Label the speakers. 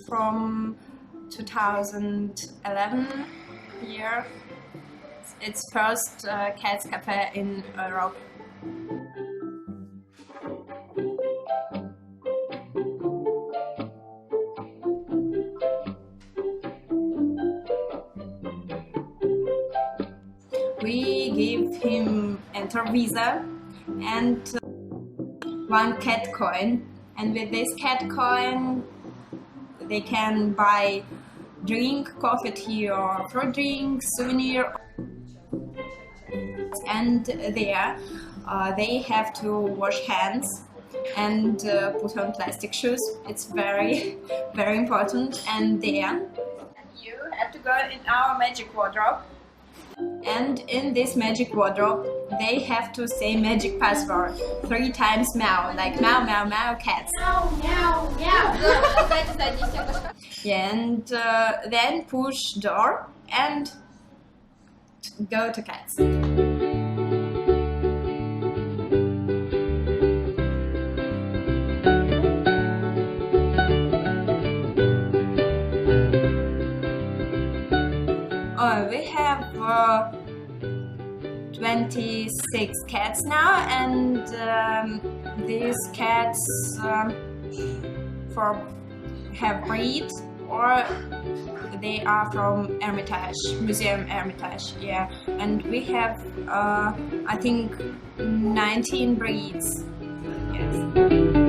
Speaker 1: From 2011 year. It's first cats cafe in Europe. We give him enter visa and one cat coin, and with this cat coin they can buy drink, coffee, tea or fruit drink, souvenir, and there they have to wash hands and put on plastic shoes. It's very very important. And then you have to go in our magic wardrobe, and in this magic wardrobe they have to say magic password 3 times meow, like meow meow meow cats.
Speaker 2: Meow meow meow.
Speaker 1: And then push door and go to cats. We have 26 cats now, and these cats have breed, or they are from Hermitage, Museum Hermitage, yeah. And we have, I think, 19 breeds, yes.